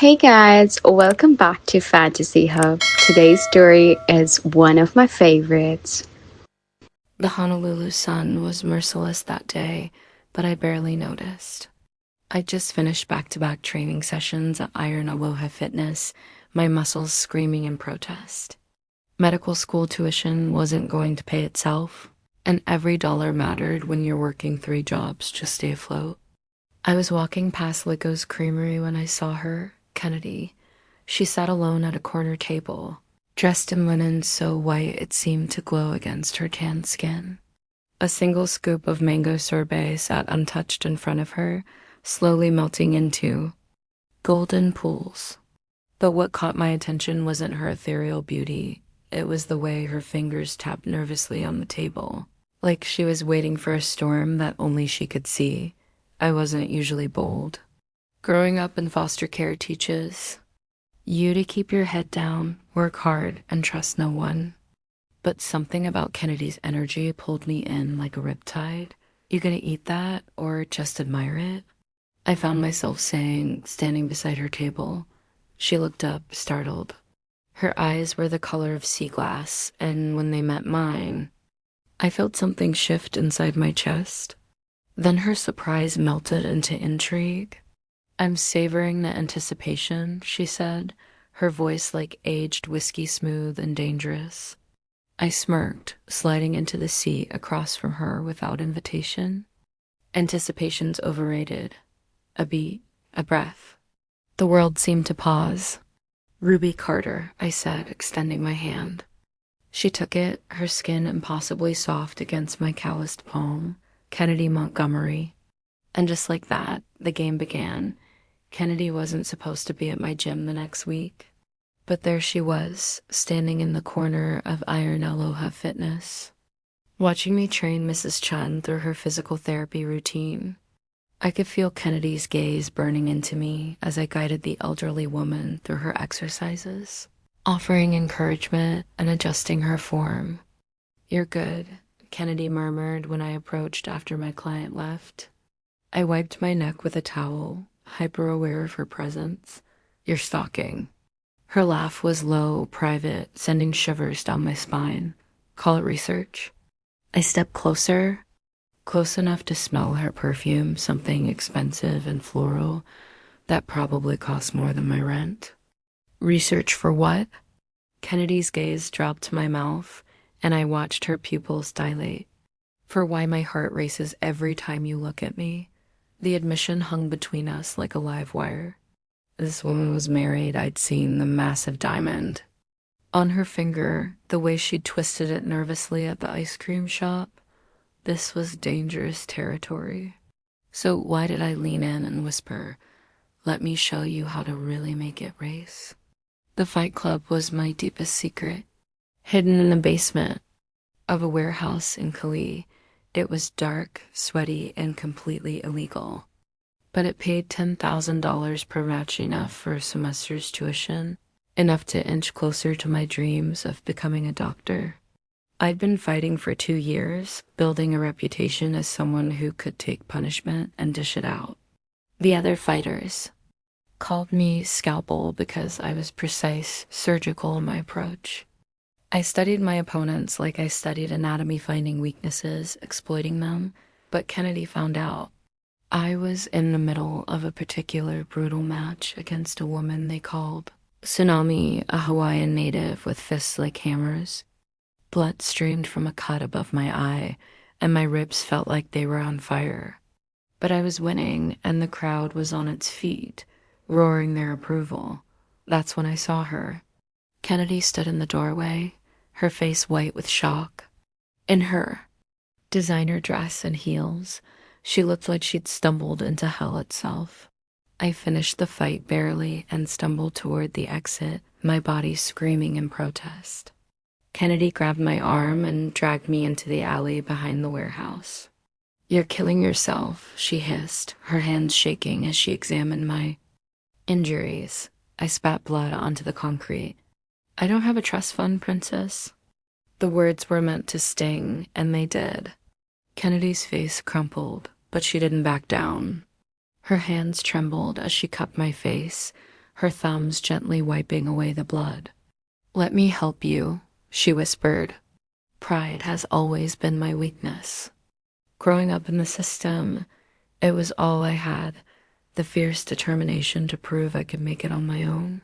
Hey guys, welcome back to Fantasy Hub. Today's story is one of my favorites. The Honolulu sun was merciless that day, but I barely noticed. I just finished back-to-back training sessions at Iron Aloha Fitness, my muscles screaming in protest. Medical school tuition wasn't going to pay itself, and every dollar mattered when you're working three jobs to stay afloat. I was walking past Lico's Creamery when I saw her, Kennedy. She sat alone at a corner table, dressed in linen so white it seemed to glow against her tanned skin. A single scoop of mango sorbet sat untouched in front of her, slowly melting into golden pools. But what caught my attention wasn't her ethereal beauty. It was the way her fingers tapped nervously on the table, like she was waiting for a storm that only she could see. I wasn't usually bold. Growing up in foster care teaches you to keep your head down, work hard, and trust no one. But something about Kennedy's energy pulled me in like a riptide. You gonna eat that or just admire it? I found myself saying, standing beside her table. She looked up, startled. Her eyes were the color of sea glass, and when they met mine, I felt something shift inside my chest. Then her surprise melted into intrigue. I'm savoring the anticipation, she said, her voice like aged whiskey smooth and dangerous. I smirked, sliding into the seat across from her without invitation. Anticipation's overrated. A beat, a breath. The world seemed to pause. Ruby Carter, I said, extending my hand. She took it, her skin impossibly soft against my calloused palm. Kennedy Montgomery. And just like that, the game began. Kennedy wasn't supposed to be at my gym the next week. But there she was, standing in the corner of Iron Aloha Fitness, watching me train Mrs. Chun through her physical therapy routine. I could feel Kennedy's gaze burning into me as I guided the elderly woman through her exercises, offering encouragement and adjusting her form. "You're good," Kennedy murmured when I approached after my client left. I wiped my neck with a towel, hyper-aware of her presence. "You're stalking." Her laugh was low, private, sending shivers down my spine. "Call it research." I stepped closer, close enough to smell her perfume, something expensive and floral that probably cost more than my rent. "Research for what?" Kennedy's gaze dropped to my mouth, and I watched her pupils dilate. "For why my heart races every time you look at me." The admission hung between us like a live wire. This woman was married. I'd seen the massive diamond on her finger, the way she'd twisted it nervously at the ice cream shop. This was dangerous territory. So why did I lean in and whisper, "Let me show you how to really make it race"? The Fight Club was my deepest secret, hidden in the basement of a warehouse in Kali. It was dark, sweaty, and completely illegal. But it paid $10,000 per match, enough for a semester's tuition, enough to inch closer to my dreams of becoming a doctor. I'd been fighting for 2 years, building a reputation as someone who could take punishment and dish it out. The other fighters called me Scalpel because I was precise, surgical in my approach. I studied my opponents like I studied anatomy, finding weaknesses, exploiting them, but Kennedy found out. I was in the middle of a particular brutal match against a woman they called Tsunami, a Hawaiian native with fists like hammers. Blood streamed from a cut above my eye, and my ribs felt like they were on fire. But I was winning, and the crowd was on its feet, roaring their approval. That's when I saw her. Kennedy stood in the doorway, her face white with shock. In her designer dress and heels, she looked like she'd stumbled into hell itself. I finished the fight barely and stumbled toward the exit, my body screaming in protest. Kennedy grabbed my arm and dragged me into the alley behind the warehouse. "You're killing yourself," she hissed, her hands shaking as she examined my injuries. I spat blood onto the concrete. "I don't have a trust fund, Princess." The words were meant to sting, and they did. Kennedy's face crumpled, but she didn't back down. Her hands trembled as she cupped my face, her thumbs gently wiping away the blood. "Let me help you," she whispered. Pride has always been my weakness. Growing up in the system, it was all I had, the fierce determination to prove I could make it on my own.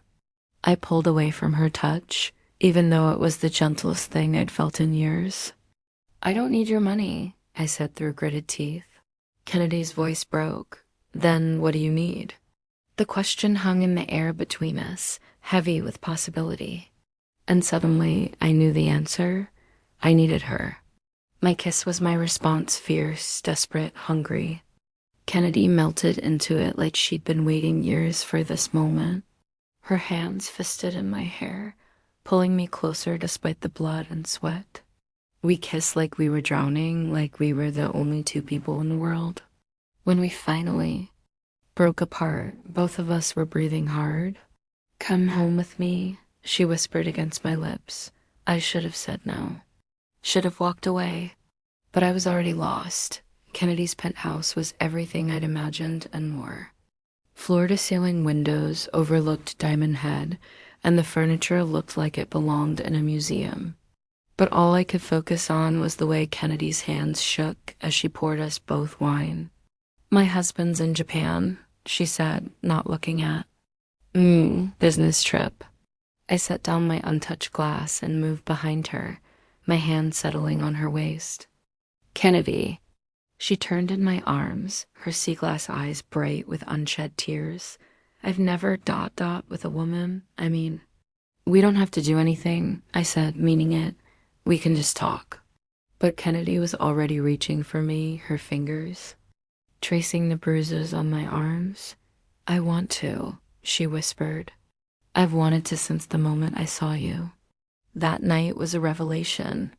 I pulled away from her touch, even though it was the gentlest thing I'd felt in years. "I don't need your money," I said through gritted teeth. Kennedy's voice broke. "Then what do you need?" The question hung in the air between us, heavy with possibility. And suddenly, I knew the answer. I needed her. My kiss was my response, fierce, desperate, hungry. Kennedy melted into it like she'd been waiting years for this moment. Her hands fisted in my hair, pulling me closer despite the blood and sweat. We kissed like we were drowning, like we were the only two people in the world. When we finally broke apart, both of us were breathing hard. "Come home with me," she whispered against my lips. I should have said no. Should have walked away. But I was already lost. Kennedy's penthouse was everything I'd imagined and more. Floor-to-ceiling windows overlooked Diamond Head, and the furniture looked like it belonged in a museum. But all I could focus on was the way Kennedy's hands shook as she poured us both wine. "My husband's in Japan," she said, not looking at. Business trip." I set down my untouched glass and moved behind her, my hand settling on her waist. "Kennedy." She turned in my arms, her sea glass eyes bright with unshed tears. "I've never ... with a woman. I mean, we don't have to do anything," I said, meaning it. "We can just talk." But Kennedy was already reaching for me, her fingers tracing the bruises on my arms. "I want to," she whispered. "I've wanted to since the moment I saw you." That night was a revelation.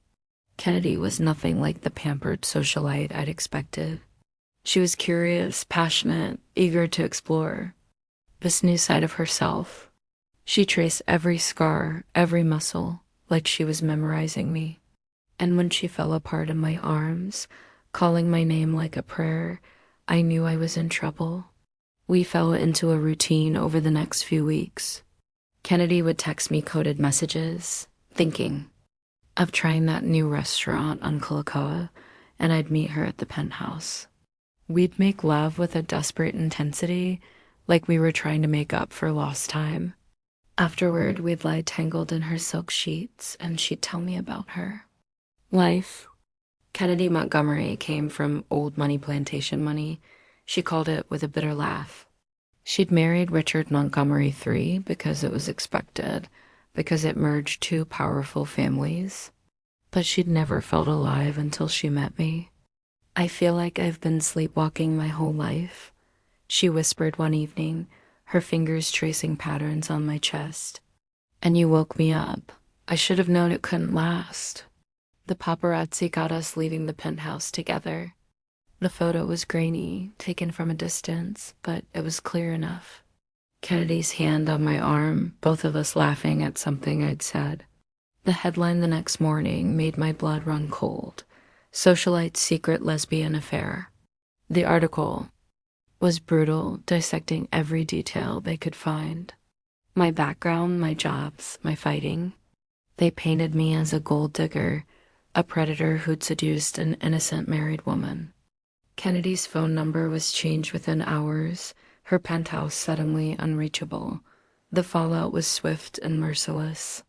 Kennedy was nothing like the pampered socialite I'd expected. She was curious, passionate, eager to explore this new side of herself. She traced every scar, every muscle, like she was memorizing me. And when she fell apart in my arms, calling my name like a prayer, I knew I was in trouble. We fell into a routine over the next few weeks. Kennedy would text me coded messages, thinking of trying that new restaurant on Kulakaua, and I'd meet her at the penthouse. We'd make love with a desperate intensity, like we were trying to make up for lost time. Afterward, we'd lie tangled in her silk sheets, and she'd tell me about her life. Kennedy Montgomery came from old money plantation money. She called it with a bitter laugh. She'd married Richard Montgomery III because it was expected, because it merged two powerful families. But she'd never felt alive until she met me. "I feel like I've been sleepwalking my whole life," she whispered one evening, her fingers tracing patterns on my chest. "And you woke me up. I should have known it couldn't last." The paparazzi got us leaving the penthouse together. The photo was grainy, taken from a distance, but it was clear enough. Kennedy's hand on my arm, both of us laughing at something I'd said. The headline the next morning made my blood run cold. "Socialite's secret lesbian affair." The article was brutal, dissecting every detail they could find. My background, my jobs, my fighting. They painted me as a gold digger, a predator who'd seduced an innocent married woman. Kennedy's phone number was changed within hours, her penthouse suddenly unreachable. The fallout was swift and merciless.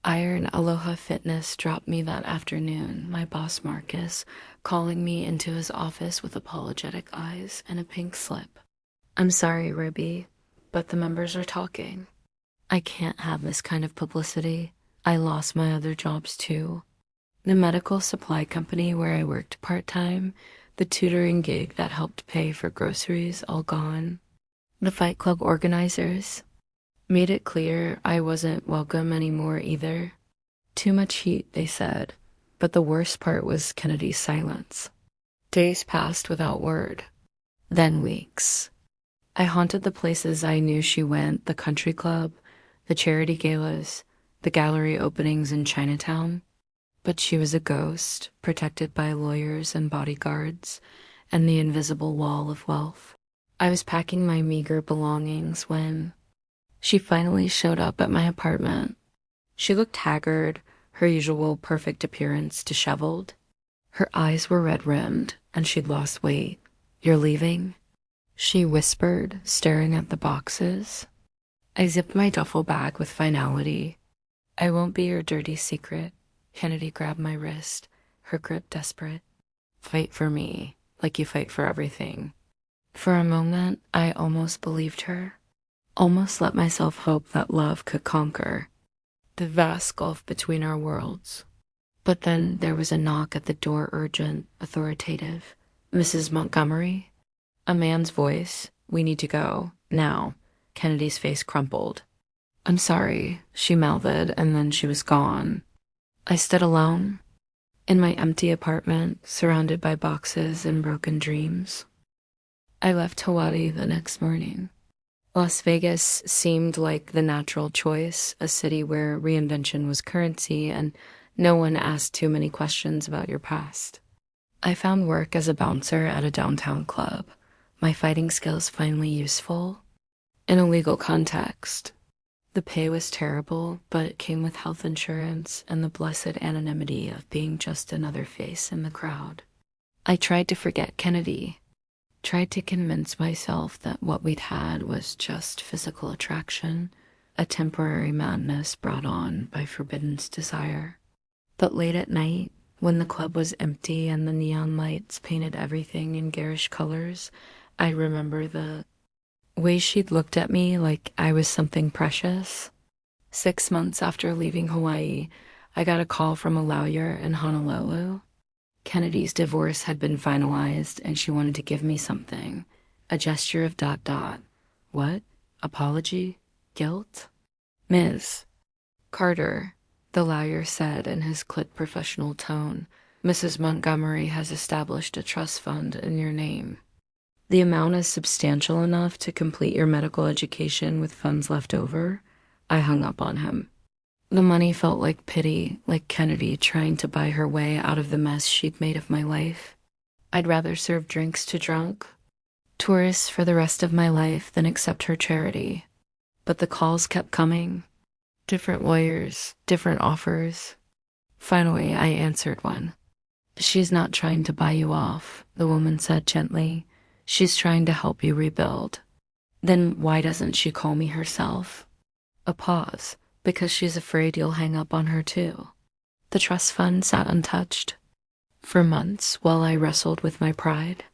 Iron Aloha Fitness dropped me that afternoon, my boss Marcus, calling me into his office with apologetic eyes and a pink slip. "I'm sorry, Ruby, but the members are talking. I can't have this kind of publicity. I lost my other jobs too. The medical supply company where I worked part-time, the tutoring gig that helped pay for groceries, all gone. The Fight Club organizers made it clear I wasn't welcome anymore either. Too much heat, they said, but the worst part was Kennedy's silence. Days passed without word, then weeks. I haunted the places I knew she went, the country club, the charity galas, the gallery openings in Chinatown. But she was a ghost, protected by lawyers and bodyguards, and the invisible wall of wealth. I was packing my meager belongings when She finally showed up at my apartment. She looked haggard, her usual perfect appearance disheveled. Her eyes were red-rimmed, and she'd lost weight. "You're leaving?" she whispered, staring at the boxes. I zipped my duffel bag with finality. "I won't be your dirty secret." Kennedy grabbed my wrist, her grip desperate. "Fight for me, like you fight for everything." For a moment, I almost believed her, almost let myself hope that love could conquer the vast gulf between our worlds. But then there was a knock at the door, urgent, authoritative. "Mrs. Montgomery?" A man's voice. "We need to go. Now." Kennedy's face crumpled. "I'm sorry," she mouthed, and then she was gone. I stood alone, in my empty apartment, surrounded by boxes and broken dreams. I left Hawaii the next morning. Las Vegas seemed like the natural choice, a city where reinvention was currency and no one asked too many questions about your past. I found work as a bouncer at a downtown club, my fighting skills finally useful. In a legal context, the pay was terrible, but it came with health insurance and the blessed anonymity of being just another face in the crowd. I tried to forget Kennedy, tried to convince myself that what we'd had was just physical attraction, a temporary madness brought on by forbidden desire. But late at night, when the club was empty and the neon lights painted everything in garish colors, I remember the way she'd looked at me like I was something precious. 6 months after leaving Hawaii, I got a call from a lawyer in Honolulu. Kennedy's divorce had been finalized and she wanted to give me something. A gesture of ... What? Apology? Guilt? "Ms. Carter," the lawyer said in his clipped professional tone, "Mrs. Montgomery has established a trust fund in your name. The amount is substantial enough to complete your medical education with funds left over." I hung up on him. The money felt like pity, like Kennedy trying to buy her way out of the mess she'd made of my life. I'd rather serve drinks to drunk tourists for the rest of my life than accept her charity. But the calls kept coming. Different lawyers, different offers. Finally, I answered one. "She's not trying to buy you off," the woman said gently. "She's trying to help you rebuild." "Then why doesn't she call me herself?" A pause. "Because she's afraid you'll hang up on her too." The trust fund sat untouched. For months, while I wrestled with my pride,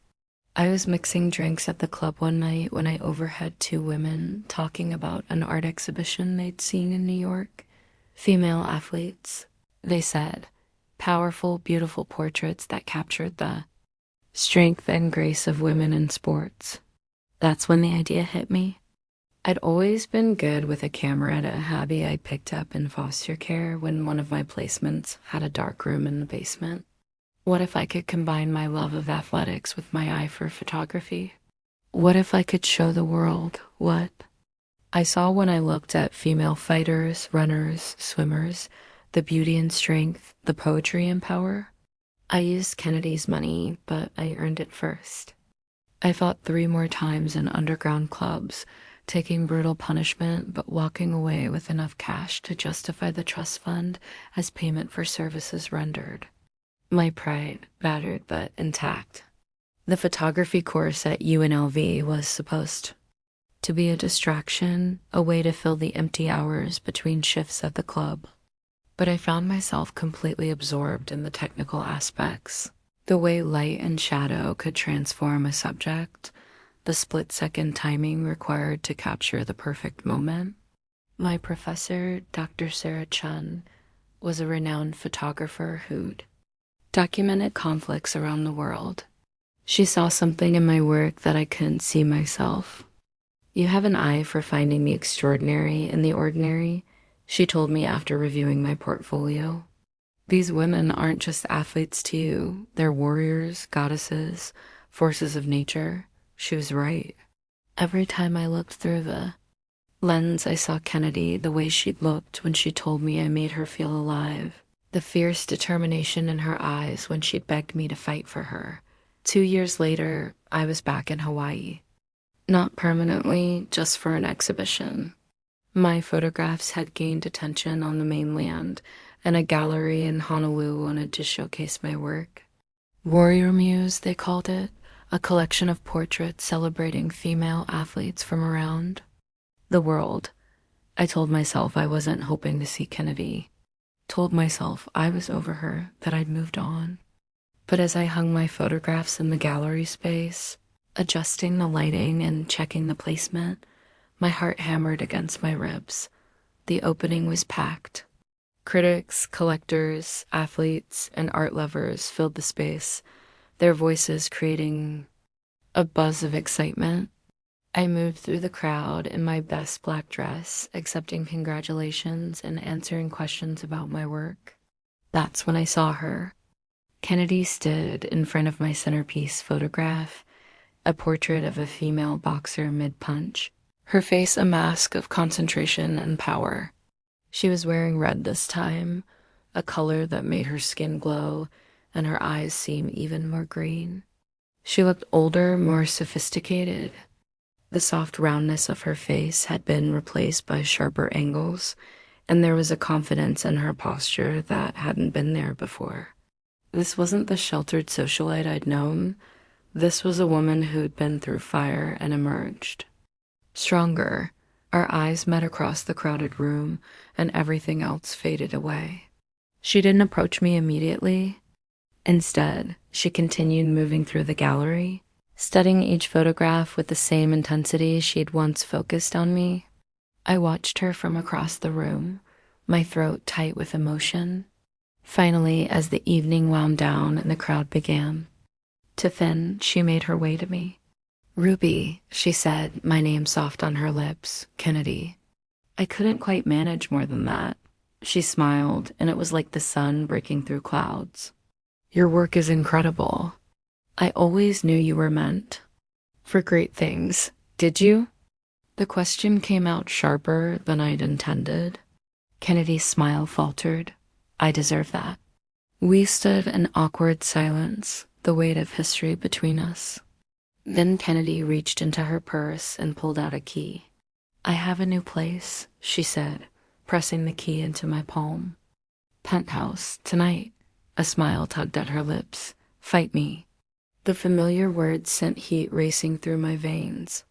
I was mixing drinks at the club one night when I overheard two women talking about an art exhibition they'd seen in New York. Female athletes, they said. Powerful, beautiful portraits that captured the strength and grace of women in sports. That's when the idea hit me. I'd always been good with a camera, at a hobby I picked up in foster care when one of my placements had a dark room in the basement. What if I could combine my love of athletics with my eye for photography? What if I could show the world what I saw when I looked at female fighters, runners, swimmers, the beauty and strength, the poetry and power? I used Kennedy's money, but I earned it first. I fought 3 more times in underground clubs, taking brutal punishment but walking away with enough cash to justify the trust fund as payment for services rendered. My pride, battered but intact. The photography course at UNLV was supposed to be a distraction, a way to fill the empty hours between shifts at the club. But I found myself completely absorbed in the technical aspects, the way light and shadow could transform a subject, the split-second timing required to capture the perfect moment. My professor, Dr. Sarah Chun, was a renowned photographer who'd documented conflicts around the world. She saw something in my work that I couldn't see myself. "You have an eye for finding the extraordinary in the ordinary," she told me after reviewing my portfolio. "These women aren't just athletes to you, they're warriors, goddesses, forces of nature." She was right. Every time I looked through the lens, I saw Kennedy the way she'd looked when she told me I made her feel alive. The fierce determination in her eyes when she'd begged me to fight for her. 2 years later, I was back in Hawaii. Not permanently, just for an exhibition. My photographs had gained attention on the mainland, and a gallery in Honolulu wanted to showcase my work. Warrior Muse, they called it, a collection of portraits celebrating female athletes from around the world. I told myself I wasn't hoping to see Kennedy. Told myself I was over her, that I'd moved on. But as I hung my photographs in the gallery space, adjusting the lighting and checking the placement, my heart hammered against my ribs. The opening was packed. Critics, collectors, athletes, and art lovers filled the space, their voices creating a buzz of excitement. I moved through the crowd in my best black dress, accepting congratulations and answering questions about my work. That's when I saw her. Kennedy stood in front of my centerpiece photograph, a portrait of a female boxer mid-punch, her face a mask of concentration and power. She was wearing red this time, a color that made her skin glow and her eyes seem even more green. She looked older, more sophisticated. The soft roundness of her face had been replaced by sharper angles, and there was a confidence in her posture that hadn't been there before. This wasn't the sheltered socialite I'd known. This was a woman who'd been through fire and emerged. Stronger, our eyes met across the crowded room, and everything else faded away. She didn't approach me immediately. Instead, she continued moving through the gallery, studying each photograph with the same intensity she'd once focused on me. I watched her from across the room, my throat tight with emotion. Finally, as the evening wound down and the crowd began to thin, she made her way to me. "Ruby," she said, my name soft on her lips, "Kennedy." I couldn't quite manage more than that. She smiled, and it was like the sun breaking through clouds. "Your work is incredible. I always knew you were meant for great things. Did you?" The question came out sharper than I'd intended. Kennedy's smile faltered. "I deserve that." We stood in awkward silence, the weight of history between us. Then Kennedy reached into her purse and pulled out a key. "I have a new place," she said, pressing the key into my palm. "Penthouse, tonight." A smile tugged at her lips. "Fight me." The familiar words sent heat racing through my veins.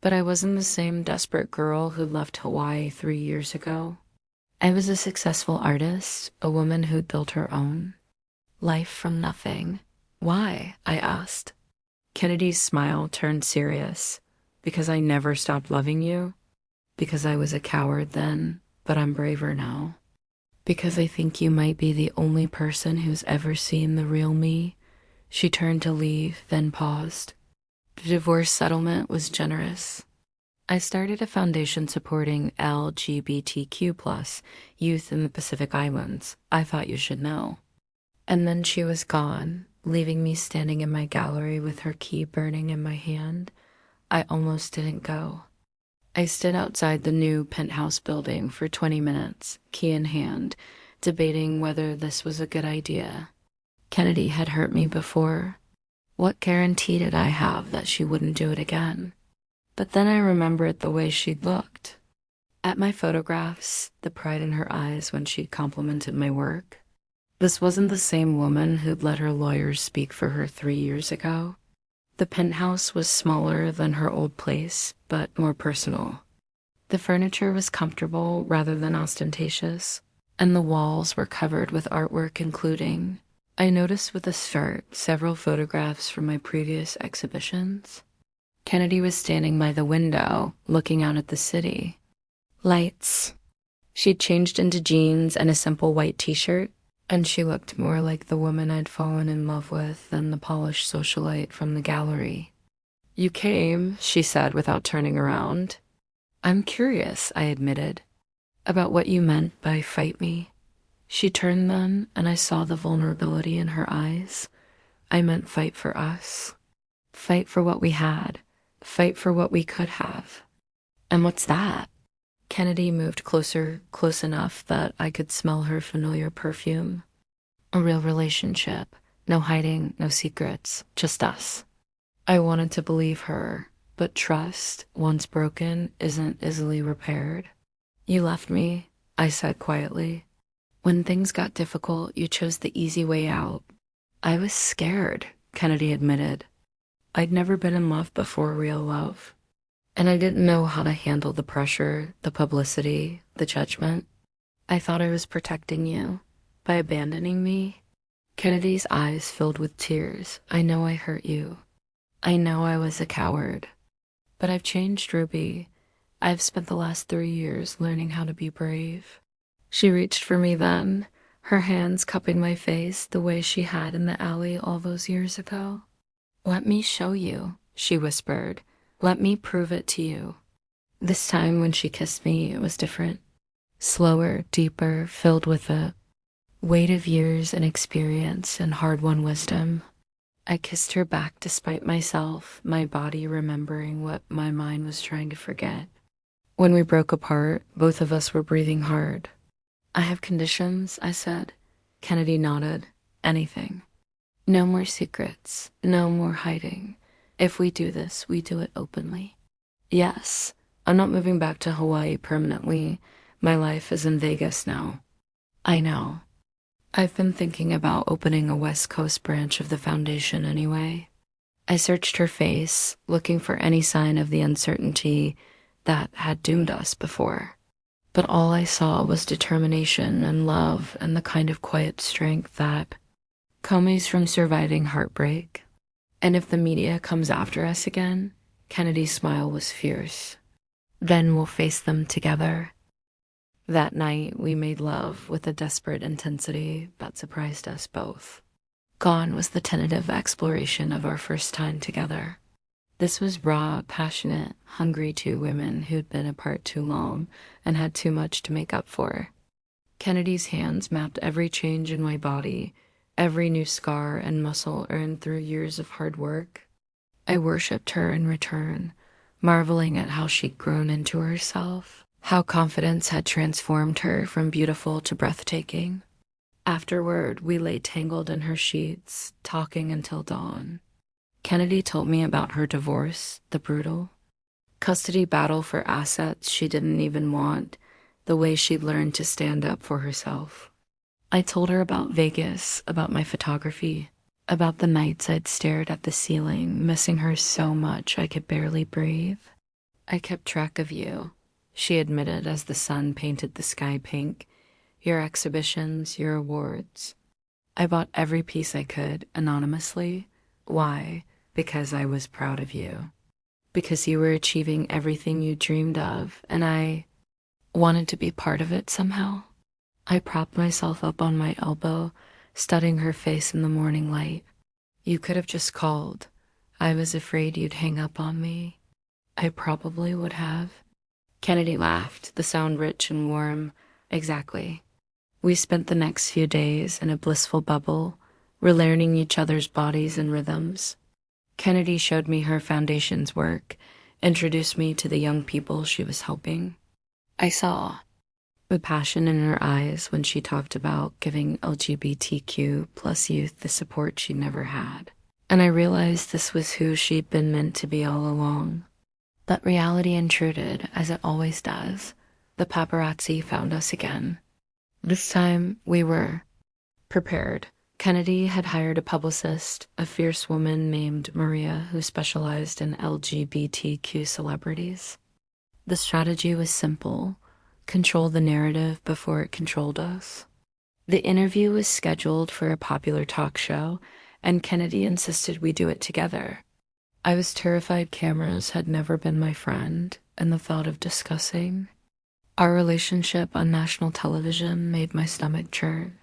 But I wasn't the same desperate girl who left Hawaii 3 years ago. I was a successful artist, a woman who'd built her own life from nothing. "Why?" I asked. Kennedy's smile turned serious. "Because I never stopped loving you. Because I was a coward then, but I'm braver now. Because I think you might be the only person who's ever seen the real me." She turned to leave, then paused. The divorce settlement was generous. I started a foundation supporting LGBTQ+ youth in the Pacific Islands. I thought you should know. And then she was gone, leaving me standing in my gallery with her key burning in my hand. I almost didn't go. I stood outside the new penthouse building for 20 minutes, key in hand, debating whether this was a good idea. Kennedy had hurt me before. What guarantee did I have that she wouldn't do it again? But then I remembered the way she'd looked. At my photographs, the pride in her eyes when she'd complimented my work. This wasn't the same woman who'd let her lawyers speak for her 3 years ago. The penthouse was smaller than her old place, but more personal. The furniture was comfortable rather than ostentatious, and the walls were covered with artwork including, I noticed with a start, several photographs from my previous exhibitions. Kennedy was standing by the window, looking out at the city. Lights. She'd changed into jeans and a simple white t-shirt, and she looked more like the woman I'd fallen in love with than the polished socialite from the gallery. "You came," she said without turning around. "I'm curious," I admitted, "about what you meant by fight me." She turned then, and I saw the vulnerability in her eyes. "I meant fight for us. Fight for what we had. Fight for what we could have." "And what's that?" Kennedy moved closer, close enough that I could smell her familiar perfume. "A real relationship. No hiding, no secrets, just us." I wanted to believe her, but trust, once broken, isn't easily repaired. You left me, I said quietly. When things got difficult, you chose the easy way out. I was scared, Kennedy admitted. I'd never been in love before real love. And I didn't know how to handle the pressure, the publicity, the judgment. I thought I was protecting you by abandoning me. Kennedy's eyes filled with tears. I know I hurt you. I know I was a coward. But I've changed, Ruby. I've spent the last 3 years learning how to be brave. She reached for me then, her hands cupping my face the way she had in the alley all those years ago. Let me show you, she whispered. Let me prove it to you. This time when she kissed me, it was different. Slower, deeper, filled with the weight of years and experience and hard-won wisdom. I kissed her back despite myself, my body remembering what my mind was trying to forget. When we broke apart, both of us were breathing hard. I have conditions, I said. Kennedy nodded. Anything. No more secrets. No more hiding. If we do this, we do it openly. Yes, I'm not moving back to Hawaii permanently. My life is in Vegas now. I know. I've been thinking about opening a West Coast branch of the foundation anyway. I searched her face, looking for any sign of the uncertainty that had doomed us before. But all I saw was determination and love and the kind of quiet strength that comes from surviving heartbreak. And if the media comes after us again, Kennedy's smile was fierce. Then we'll face them together. That night, we made love with a desperate intensity that surprised us both. Gone was the tentative exploration of our first time together. This was raw, passionate, hungry two women who'd been apart too long and had too much to make up for. Kennedy's hands mapped every change in my body, every new scar and muscle earned through years of hard work. I worshipped her in return, marveling at how she'd grown into herself, how confidence had transformed her from beautiful to breathtaking. Afterward, we lay tangled in her sheets, talking until dawn. Kennedy told me about her divorce, the brutal custody battle for assets she didn't even want, the way she'd learned to stand up for herself. I told her about Vegas, about my photography, about the nights I'd stared at the ceiling, missing her so much I could barely breathe. I kept track of you, she admitted as the sun painted the sky pink. Your exhibitions, your awards. I bought every piece I could, anonymously. Why? Because I was proud of you. Because you were achieving everything you dreamed of, and I wanted to be part of it somehow. I propped myself up on my elbow, studying her face in the morning light. You could have just called. I was afraid you'd hang up on me. I probably would have. Kennedy laughed, the sound rich and warm. Exactly. We spent the next few days in a blissful bubble, relearning each other's bodies and rhythms. Kennedy showed me her foundation's work, introduced me to the young people she was helping. I saw the passion in her eyes when she talked about giving LGBTQ plus youth the support she'd never had. And I realized this was who she'd been meant to be all along. But reality intruded, as it always does. The paparazzi found us again. This time, we were prepared. Kennedy had hired a publicist, a fierce woman named Maria who specialized in LGBTQ celebrities. The strategy was simple: control the narrative before it controlled us. The interview was scheduled for a popular talk show, and Kennedy insisted we do it together. I was terrified cameras had never been my friend, and the thought of discussing our relationship on national television made my stomach churn.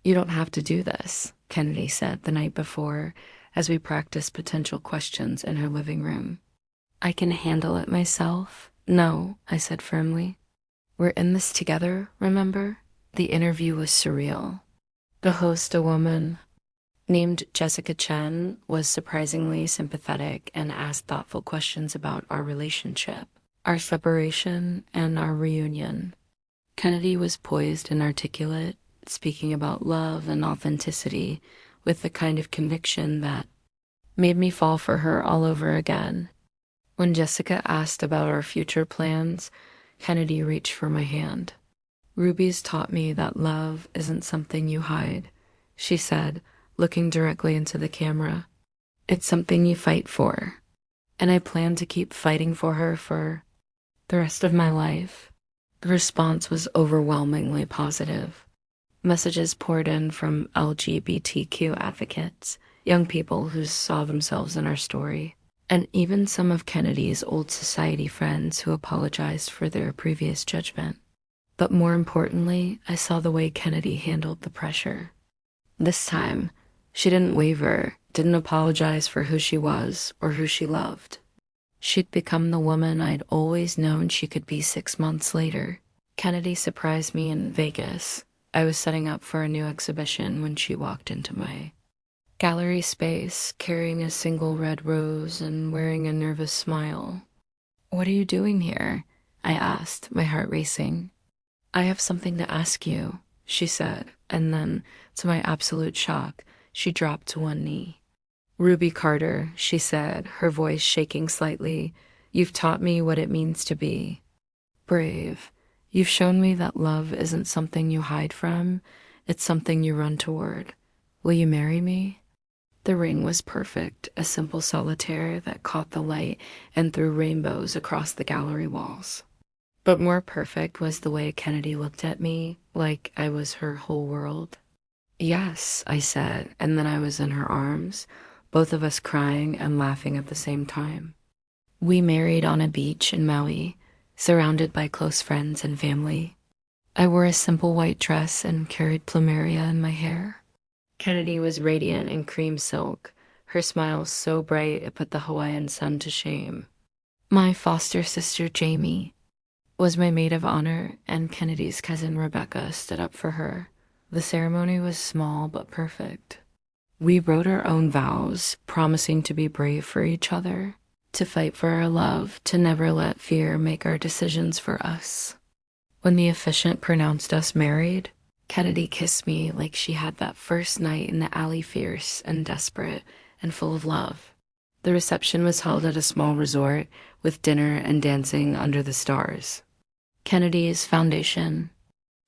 You don't have to do this, Kennedy said the night before as we practiced potential questions in her living room. I can handle it myself. No, I said firmly. We're in this together, remember? The interview was surreal. The host, a woman named Jessica Chen, was surprisingly sympathetic and asked thoughtful questions about our relationship, our separation, and our reunion. Kennedy was poised and articulate, speaking about love and authenticity with the kind of conviction that made me fall for her all over again. When Jessica asked about our future plans, Kennedy reached for my hand. Ruby's taught me that love isn't something you hide, she said, looking directly into the camera. It's something you fight for. And I plan to keep fighting for her for the rest of my life. The response was overwhelmingly positive. Messages poured in from LGBTQ advocates, young people who saw themselves in our story, and even some of Kennedy's old society friends who apologized for their previous judgment. But more importantly, I saw the way Kennedy handled the pressure. This time, she didn't waver, didn't apologize for who she was or who she loved. She'd become the woman I'd always known she could be 6 months later. Kennedy surprised me in Vegas. I was setting up for a new exhibition when she walked into my gallery space, carrying a single red rose and wearing a nervous smile. "What are you doing here?" I asked, my heart racing. "I have something to ask you," she said, and then, to my absolute shock, she dropped to one knee. "Ruby Carter," she said, her voice shaking slightly, "you've taught me what it means to be brave. You've shown me that love isn't something you hide from, it's something you run toward. Will you marry me?" The ring was perfect, a simple solitaire that caught the light and threw rainbows across the gallery walls. But more perfect was the way Kennedy looked at me, like I was her whole world. "Yes," I said, and then I was in her arms, both of us crying and laughing at the same time. We married on a beach in Maui, surrounded by close friends and family. I wore a simple white dress and carried plumeria in my hair. Kennedy was radiant in cream silk, her smile so bright it put the Hawaiian sun to shame. My foster sister, Jamie, was my maid of honor, and Kennedy's cousin Rebecca stood up for her. The ceremony was small but perfect. We wrote our own vows, promising to be brave for each other, to fight for our love, to never let fear make our decisions for us. When the officiant pronounced us married, Kennedy kissed me like she had that first night in the alley, fierce and desperate and full of love. The reception was held at a small resort with dinner and dancing under the stars. Kennedy's foundation.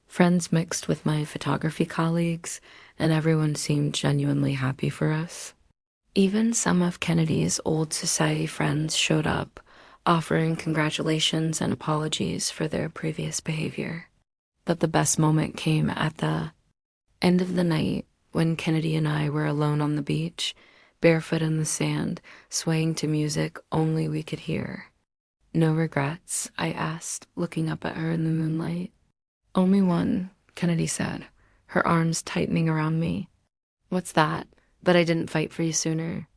Friends mixed with my photography colleagues, and everyone seemed genuinely happy for us. Even some of Kennedy's old society friends showed up, offering congratulations and apologies for their previous behavior. But the best moment came at the end of the night when Kennedy and I were alone on the beach, barefoot in the sand, swaying to music only we could hear. "No regrets?" I asked, looking up at her in the moonlight. "Only one," Kennedy said, her arms tightening around me. "What's that? But I didn't fight for you sooner."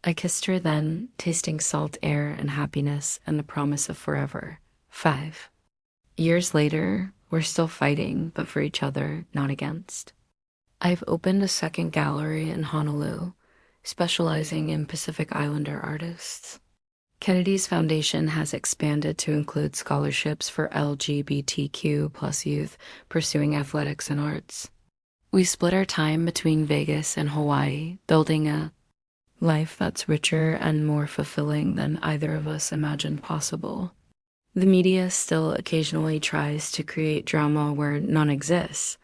I kissed her then, tasting salt air and happiness and the promise of forever. 5 years later, we're still fighting, but for each other, not against. I've opened a second gallery in Honolulu, specializing in Pacific Islander artists. Kennedy's foundation has expanded to include scholarships for LGBTQ plus youth pursuing athletics and arts. We split our time between Vegas and Hawaii, building a life that's richer and more fulfilling than either of us imagined possible. The media still occasionally tries to create drama where none exists,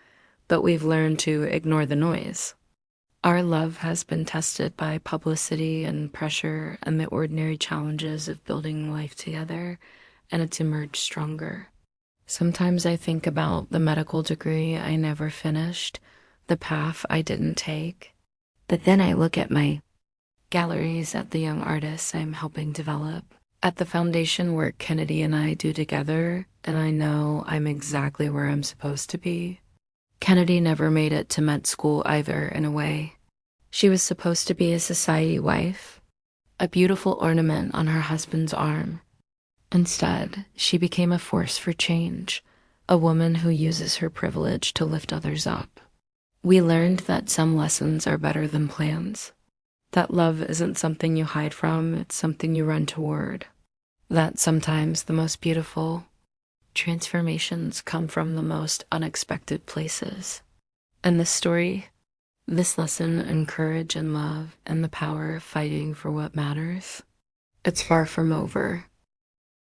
but we've learned to ignore the noise. Our love has been tested by publicity and pressure and the ordinary challenges of building life together, and it's emerged stronger. Sometimes I think about the medical degree I never finished, the path I didn't take. But then I look at my galleries, at the young artists I'm helping develop, at the foundation work Kennedy and I do together, and I know I'm exactly where I'm supposed to be. Kennedy never made it to med school either, in a way. She was supposed to be a society wife, a beautiful ornament on her husband's arm. Instead, she became a force for change, a woman who uses her privilege to lift others up. We learned that some lessons are better than plans, that love isn't something you hide from, it's something you run toward, that sometimes the most beautiful transformations come from the most unexpected places. And this lesson in courage and love and the power of fighting for what matters, it's far from over.